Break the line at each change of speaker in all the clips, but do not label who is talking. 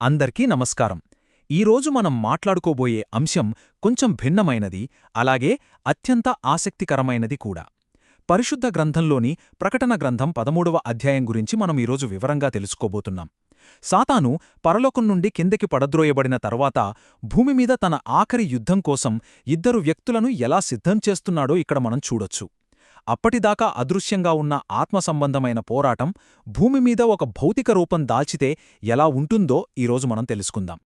అందరికీ నమస్కారం. ఈరోజు మనం మాట్లాడుకోబోయే అంశం కొంచెం భిన్నమైనది, అలాగే అత్యంత ఆసక్తికరమైనది కూడా. పరిశుద్ధ గ్రంథంలోని ప్రకటన గ్రంథం 13వ అధ్యాయం గురించి మనం ఈరోజు వివరంగా తెలుసుకోబోతున్నాం. సాతాను పరలోకం నుండి కిందకి పడద్రోయబడిన తర్వాత భూమిమీద తన ఆఖరి యుద్ధం కోసం ఇద్దరు వ్యక్తులను ఎలా సిద్ధం చేస్తున్నాడో ఇక్కడ మనం చూడొచ్చు. అప్పటిదాకా అదృశ్యంగా ఉన్న ఆత్మసంబంధమైన పోరాటం భూమిమీద ఒక భౌతిక రూపం దాల్చితే ఎలా ఉంటుందో ఈరోజు మనం తెలుసుకుందాం.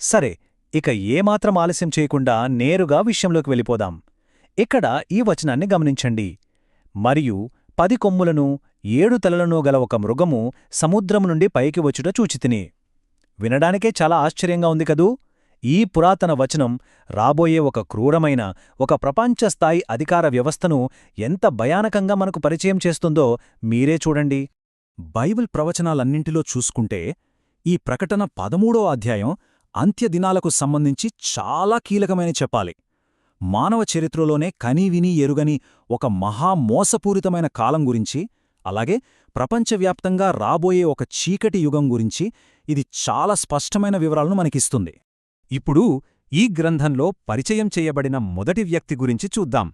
సరే, ఇక ఏమాత్రం ఆలస్యం చేయకుండా నేరుగా విషయంలోకి వెళ్ళిపోదాం. ఇక్కడ ఈ వచనాన్ని గమనించండి. మరియు 10 కొమ్ములను 7 తలలను గల ఒక మృగము సముద్రం నుండి పైకి వచ్చుట చూచితిని. వినడానికే చాలా ఆశ్చర్యంగా ఉంది కదూ. ఈ పురాతన వచనం రాబోయే ఒక క్రూరమైన, ఒక ప్రపంచస్థాయి అధికార వ్యవస్థను ఎంత భయానకంగా మనకు పరిచయం చేస్తుందో మీరే చూడండి.
బైబిల్ ప్రవచనాలన్నింటిలో చూసుకుంటే ఈ ప్రకటన 13వ అధ్యాయం అంత్యదినాలకు సంబంధించి చాలా కీలకమైన చెప్పాలి. మానవ చరిత్రలోనే కనీవినీ ఎరుగని ఒక మహామోసపూరితమైన కాలం గురించి, అలాగే ప్రపంచవ్యాప్తంగా రాబోయే ఒక చీకటి యుగం గురించి ఇది చాలా స్పష్టమైన వివరాలను మనకిస్తుంది. ఇప్పుడు ఈ గ్రంథంలో పరిచయం చేయబడిన మొదటి వ్యక్తి గురించి చూద్దాం.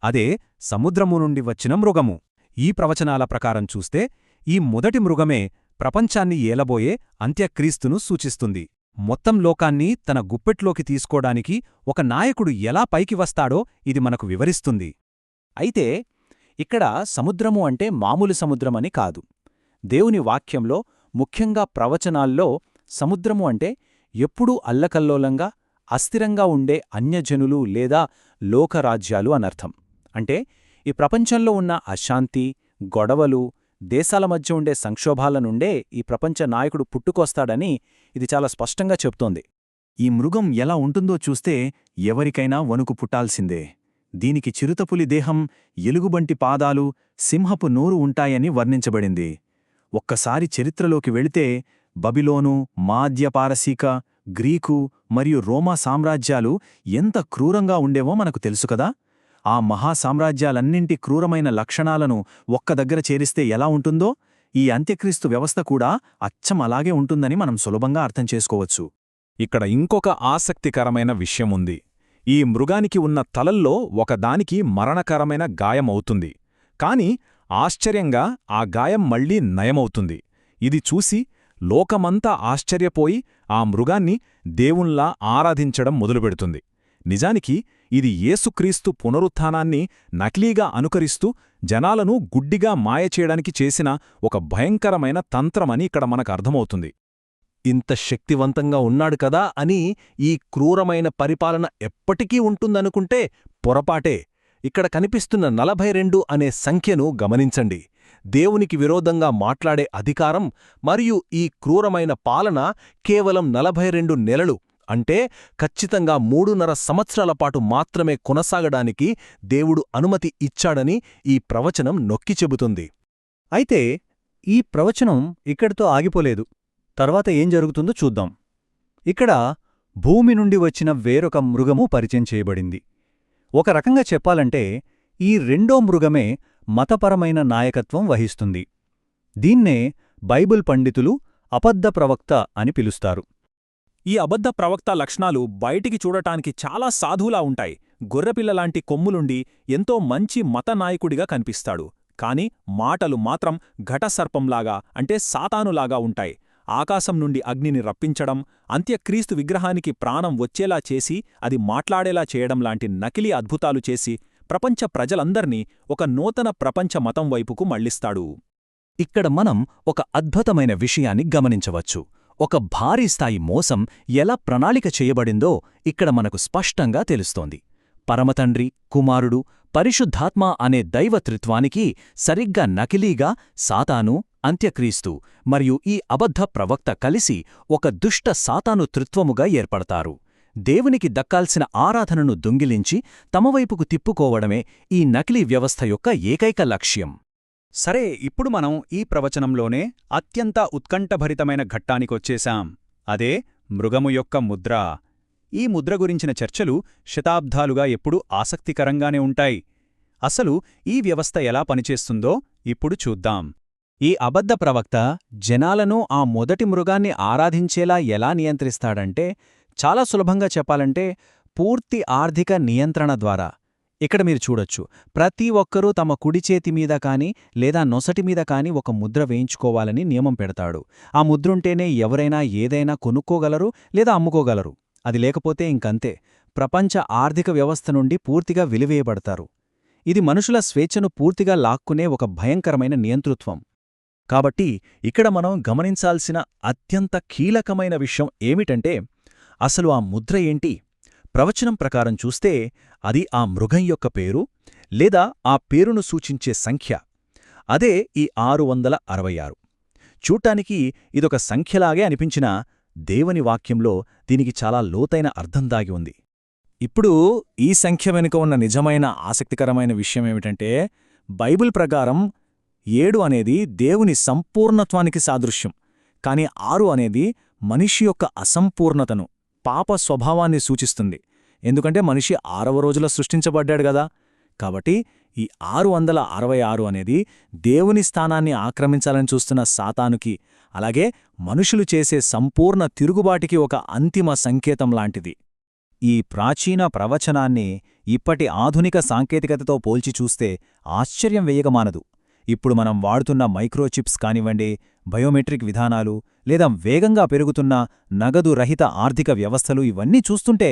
అదే సముద్రము నుండి వచ్చిన మృగము. ఈ ప్రవచనాల ప్రకారం చూస్తే ఈ మొదటి మృగమే ప్రపంచాన్ని ఏలబోయే అంత్యక్రీస్తును సూచిస్తుంది. మొత్తం లోకాన్ని తన గుప్పెట్లోకి తీసుకోడానికి ఒక నాయకుడు ఎలా పైకి వస్తాడో ఇది మనకు వివరిస్తుంది.
అయితే ఇక్కడ సముద్రము అంటే మామూలు సముద్రమని కాదు. దేవుని వాక్యంలో, ముఖ్యంగా ప్రవచనాల్లో సముద్రము అంటే ఎప్పుడూ అల్లకల్లోలంగా, అస్థిరంగా ఉండే అన్యజనులు లేదా లోకరాజ్యాలు అనర్థం. అంటే ఈ ప్రపంచంలో ఉన్న అశాంతి, గొడవలు, దేశాల మధ్య ఉండే సంక్షోభాల నుండే ఈ ప్రపంచ నాయకుడు పుట్టుకొస్తాడని ఇది చాలా స్పష్టంగా చెప్తోంది.
ఈ మృగం ఎలా ఉంటుందో చూస్తే ఎవరికైనా వణుకు పుట్టాల్సిందే. దీనికి చిరుతపులి దేహం, ఎలుగుబంటి పాదాలు, సింహపు నోరు ఉంటాయని వర్ణించబడింది. ఒక్కసారి చరిత్రలోకి వెళితే బబిలోను, మాధ్యపారసీక, గ్రీకు మరియు రోమా సామ్రాజ్యాలు ఎంత క్రూరంగా ఉండేవో మనకు తెలుసుకదా. ఆ మహాసామ్రాజ్యాలన్నింటి క్రూరమైన లక్షణాలను ఒక్క దగ్గర చేరిస్తే ఎలా ఉంటుందో ఈ అంత్యక్రీస్తు వ్యవస్థ కూడా అచ్చం అలాగే ఉంటుందని మనం సులభంగా అర్థం చేసుకోవచ్చు. ఇక్కడ ఇంకొక ఆసక్తికరమైన విషయముంది. ఈ మృగానికి ఉన్న తలల్లో ఒకదానికి మరణకరమైన గాయమవుతుంది. కాని ఆశ్చర్యంగా ఆ గాయం మళ్లీ నయమవుతుంది. ఇది చూసి లోకమంతా ఆశ్చర్యపోయి ఆ మృగాన్ని దేవుళ్లా ఆరాధించడం మొదలుపెడుతుంది. నిజానికి ఇది యేసుక్రీస్తు పునరుత్థానాన్ని నకిలీగా అనుకరిస్తూ జనాలను గుడ్డిగా మాయచేయడానికి చేసిన ఒక భయంకరమైన తంత్రమని ఇక్కడ మనకర్థమవుతుంది.
ఇంత శక్తివంతంగా ఉన్నాడు కదా అని ఈ క్రూరమైన పరిపాలన ఎప్పటికీ ఉంటుందనుకుంటే పొరపాటే. ఇక్కడ కనిపిస్తున్న 42 అనే సంఖ్యను గమనించండి. దేవునికి విరోధంగా మాట్లాడే అధికారం మరియు ఈ క్రూరమైన పాలన కేవలం 42 నెలలు, అంటే ఖచ్చితంగా 3.5 సంవత్సరాల పాటు మాత్రమే కొనసాగడానికి దేవుడు అనుమతి ఇచ్చాడని ఈ ప్రవచనం నొక్కి చెబుతుంది. అయితే ఈ ప్రవచనం ఇక్కడితో ఆగిపోలేదు. తర్వాత ఏం జరుగుతుందో చూద్దాం. ఇక్కడ భూమి నుండి వచ్చిన వేరొక మృగము పరిచయం చేయబడింది. ఒక రకంగా చెప్పాలంటే ఈ రెండో మృగమే మతపరమైన నాయకత్వం వహిస్తుంది. దీన్నే బైబిల్ పండితులు అబద్ధ ప్రవక్త అని పిలుస్తారు.
ఈ అబద్ధ ప్రవక్త లక్షణాలు బయటికి చూడటానికి చాలా సాధువులా ఉంటాయి. గొర్రెపిల్లలాంటి కొమ్ములుండి ఎంతో మంచి మతనాయకుడిగా కనిపిస్తాడు. కాని మాటలు మాత్రం ఘటసర్పంలాగా, అంటే సాతానులాగా ఉంటాయి. ఆకాశం నుండి అగ్నిని రప్పించడం, అంత్యక్రీస్తు విగ్రహానికి ప్రాణం వచ్చేలా చేసి అది మాట్లాడేలా చేయడంలాంటి నకిలీ అద్భుతాలు చేసి ప్రపంచ ప్రజలందర్నీ ఒక నూతన ప్రపంచ మతం వైపుకు మళ్లిస్తాడు.
ఇక్కడ మనం ఒక అద్భుతమైన విషయాన్ని గమనించవచ్చు. ఒక భారీ స్థాయి మోసం ఎలా ప్రణాళిక చేయబడిందో ఇక్కడ మనకు స్పష్టంగా తెలుస్తోంది. పరమతండ్రి, కుమారుడు, పరిశుద్ధాత్మ అనే దైవత్రిత్వానికి సరిగ్గా నకిలీగా సాతాను, అంత్యక్రీస్తు మరియు ఈ అబద్ధ ప్రవక్త కలిసి ఒక దుష్ట సాతాను త్రిత్వముగా ఏర్పడతారు. దేవునికి దక్కాల్సిన ఆరాధనను దొంగిలించి తమవైపుకు తిప్పుకోవడమే ఈ నకిలీ వ్యవస్థ యొక్క ఏకైక లక్ష్యం.
సరే, ఇప్పుడు మనం ఈ ప్రవచనంలోనే అత్యంత ఉత్కంఠభరితమైన ఘట్టానికొచ్చేశాం. అదే మృగము యొక్క ముద్ర. ఈ ముద్ర గురించిన చర్చలు శతాబ్దాలుగా ఎప్పుడూ ఆసక్తికరంగానే ఉంటాయి. అసలు ఈ వ్యవస్థ ఎలా పనిచేస్తుందో ఇప్పుడు చూద్దాం. ఈ అబద్ధ ప్రవక్త జనాలను ఆ మొదటి మృగాన్ని ఆరాధించేలా ఎలా నియంత్రిస్తాడంటే, చాలా సులభంగా చెప్పాలంటే పూర్తి ఆర్థిక నియంత్రణ ద్వారా. ఇక్కడ మీరు చూడొచ్చు, ప్రతి ఒక్కరూ తమ కుడి చేతి మీద కాని లేదా నొసటి మీద కాని ఒక ముద్ర వేయించుకోవాలని నియమం పెడతాడు. ఆ ముద్రుంటేనే ఎవరైనా ఏదైనా కొనుక్కోగలరు లేదా అమ్ముకోగలరు. అది లేకపోతే ఇంకంతే, ప్రపంచ ఆర్థిక వ్యవస్థ నుండి పూర్తిగా వెలివేయబడతారు. ఇది మనుషుల స్వేచ్ఛను పూర్తిగా లాక్కునే ఒక భయంకరమైన నియంతృత్వం. కాబట్టి ఇక్కడ మనం గమనించాల్సిన అత్యంత కీలకమైన విషయం ఏమిటంటే, అసలు ఆ ముద్ర ఏంటి? ప్రవచనం ప్రకారం చూస్తే అది ఆ మృగం యొక్క పేరు లేదా ఆ పేరును సూచించే సంఖ్య. అదే ఈ 666. చూడ్డానికి ఇదొక సంఖ్యలాగే అనిపించినా దేవుని వాక్యంలో దీనికి చాలా లోతైన అర్థం దాగి ఉంది. ఇప్పుడు ఈ సంఖ్య వెనుక ఉన్న నిజమైన ఆసక్తికరమైన విషయమేమిటంటే, బైబిల్ ప్రకారం 7 అనేది దేవుని సంపూర్ణత్వానికి సాదృశ్యం. కాని 6 అనేది మనిషి యొక్క అసంపూర్ణతను, పాప స్వభావాన్ని సూచిస్తుంది. ఎందుకంటే మనిషి 6వ రోజులో సృష్టించబడ్డాడు గదా. కాబట్టి ఈ 666 అనేది దేవుని స్థానాన్ని ఆక్రమించాలని చూస్తున్న సాతానుకి, అలాగే మనుషులు చేసే సంపూర్ణ తిరుగుబాటికి ఒక అంతిమ సంకేతం లాంటిది. ఈ ప్రాచీన ప్రవచనాన్ని ఇప్పటి ఆధునిక సాంకేతికతతో పోల్చి చూస్తే ఆశ్చర్యం వేయగమానదు. ఇప్పుడు మనం వాడుతున్న మైక్రోచిప్స్ కానివ్వండి, బయోమెట్రిక్ విధానాలు, లేదా వేగంగా పెరుగుతున్న నగదు రహిత ఆర్థిక వ్యవస్థలు, ఇవన్నీ చూస్తుంటే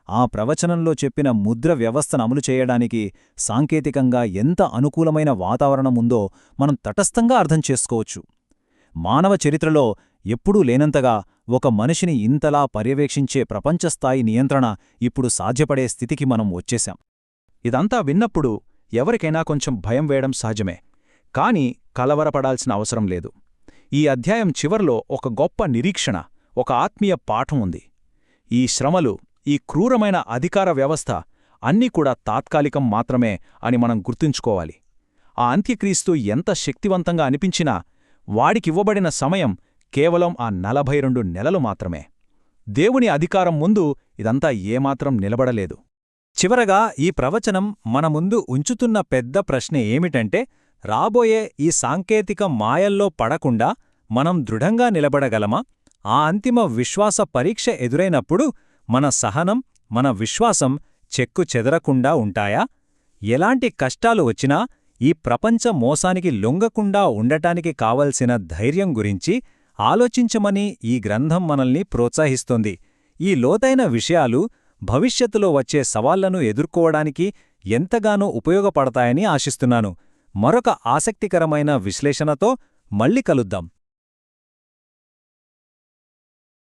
ఆ ప్రవచనంలో చెప్పిన ముద్ర వ్యవస్థను అమలు చేయడానికి సాంకేతికంగా ఎంత అనుకూలమైన వాతావరణం ఉందో మనం తటస్థంగా అర్థం చేసుకోవచ్చు. మానవ చరిత్రలో ఎప్పుడూ లేనంతగా ఒక మనిషిని ఇంతలా పర్యవేక్షించే ప్రపంచస్థాయి నియంత్రణ ఇప్పుడు సాధ్యపడే స్థితికి మనం వచ్చేశాం. ఇదంతా విన్నప్పుడు ఎవరికైనా కొంచెం భయం వేయడం సహజమే. కాని కలవరపడాల్సిన అవసరం లేదు. ఈ అధ్యాయం చివర్లో ఒక గొప్ప నిరీక్షణ, ఒక ఆత్మీయ పాఠం ఉంది. ఈ శ్రమలు, ఈ క్రూరమైన అధికార వ్యవస్థ అన్నీ కూడా తాత్కాలికం మాత్రమే అని మనం గుర్తుంచుకోవాలి. ఆ అంత్యక్రీస్తు ఎంత శక్తివంతంగా అనిపించినా వాడికివ్వబడిన సమయం కేవలం ఆ 42 నెలలు మాత్రమే. దేవుని అధికారం ముందు ఇదంతా ఏమాత్రం నిలబడలేదు. చివరగా ఈ ప్రవచనం మన ముందు ఉంచుతున్న పెద్ద ప్రశ్న ఏమిటంటే, రాబోయే ఈ సాంకేతిక మాయల్లో పడకుండా మనం దృఢంగా నిలబడగలమా? ఆ అంతిమ విశ్వాస పరీక్ష ఎదురైనప్పుడు మన సహనం, మన విశ్వాసం చెక్కు చెదరకుండా ఉంటాయా? ఎలాంటి కష్టాలు వచ్చినా ఈ ప్రపంచ మోసానికి లొంగకుండా ఉండటానికి కావలసిన ధైర్యం గురించి ఆలోచించమని ఈ గ్రంథం మనల్ని ప్రోత్సహిస్తోంది. ఈ లోతైన విషయాలు భవిష్యత్తులో వచ్చే సవాళ్లను ఎదుర్కోవడానికి ఎంతగానో ఉపయోగపడతాయని ఆశిస్తున్నాను. మరొక ఆసక్తికరమైన విశ్లేషణతో మళ్ళీ కలుద్దాం.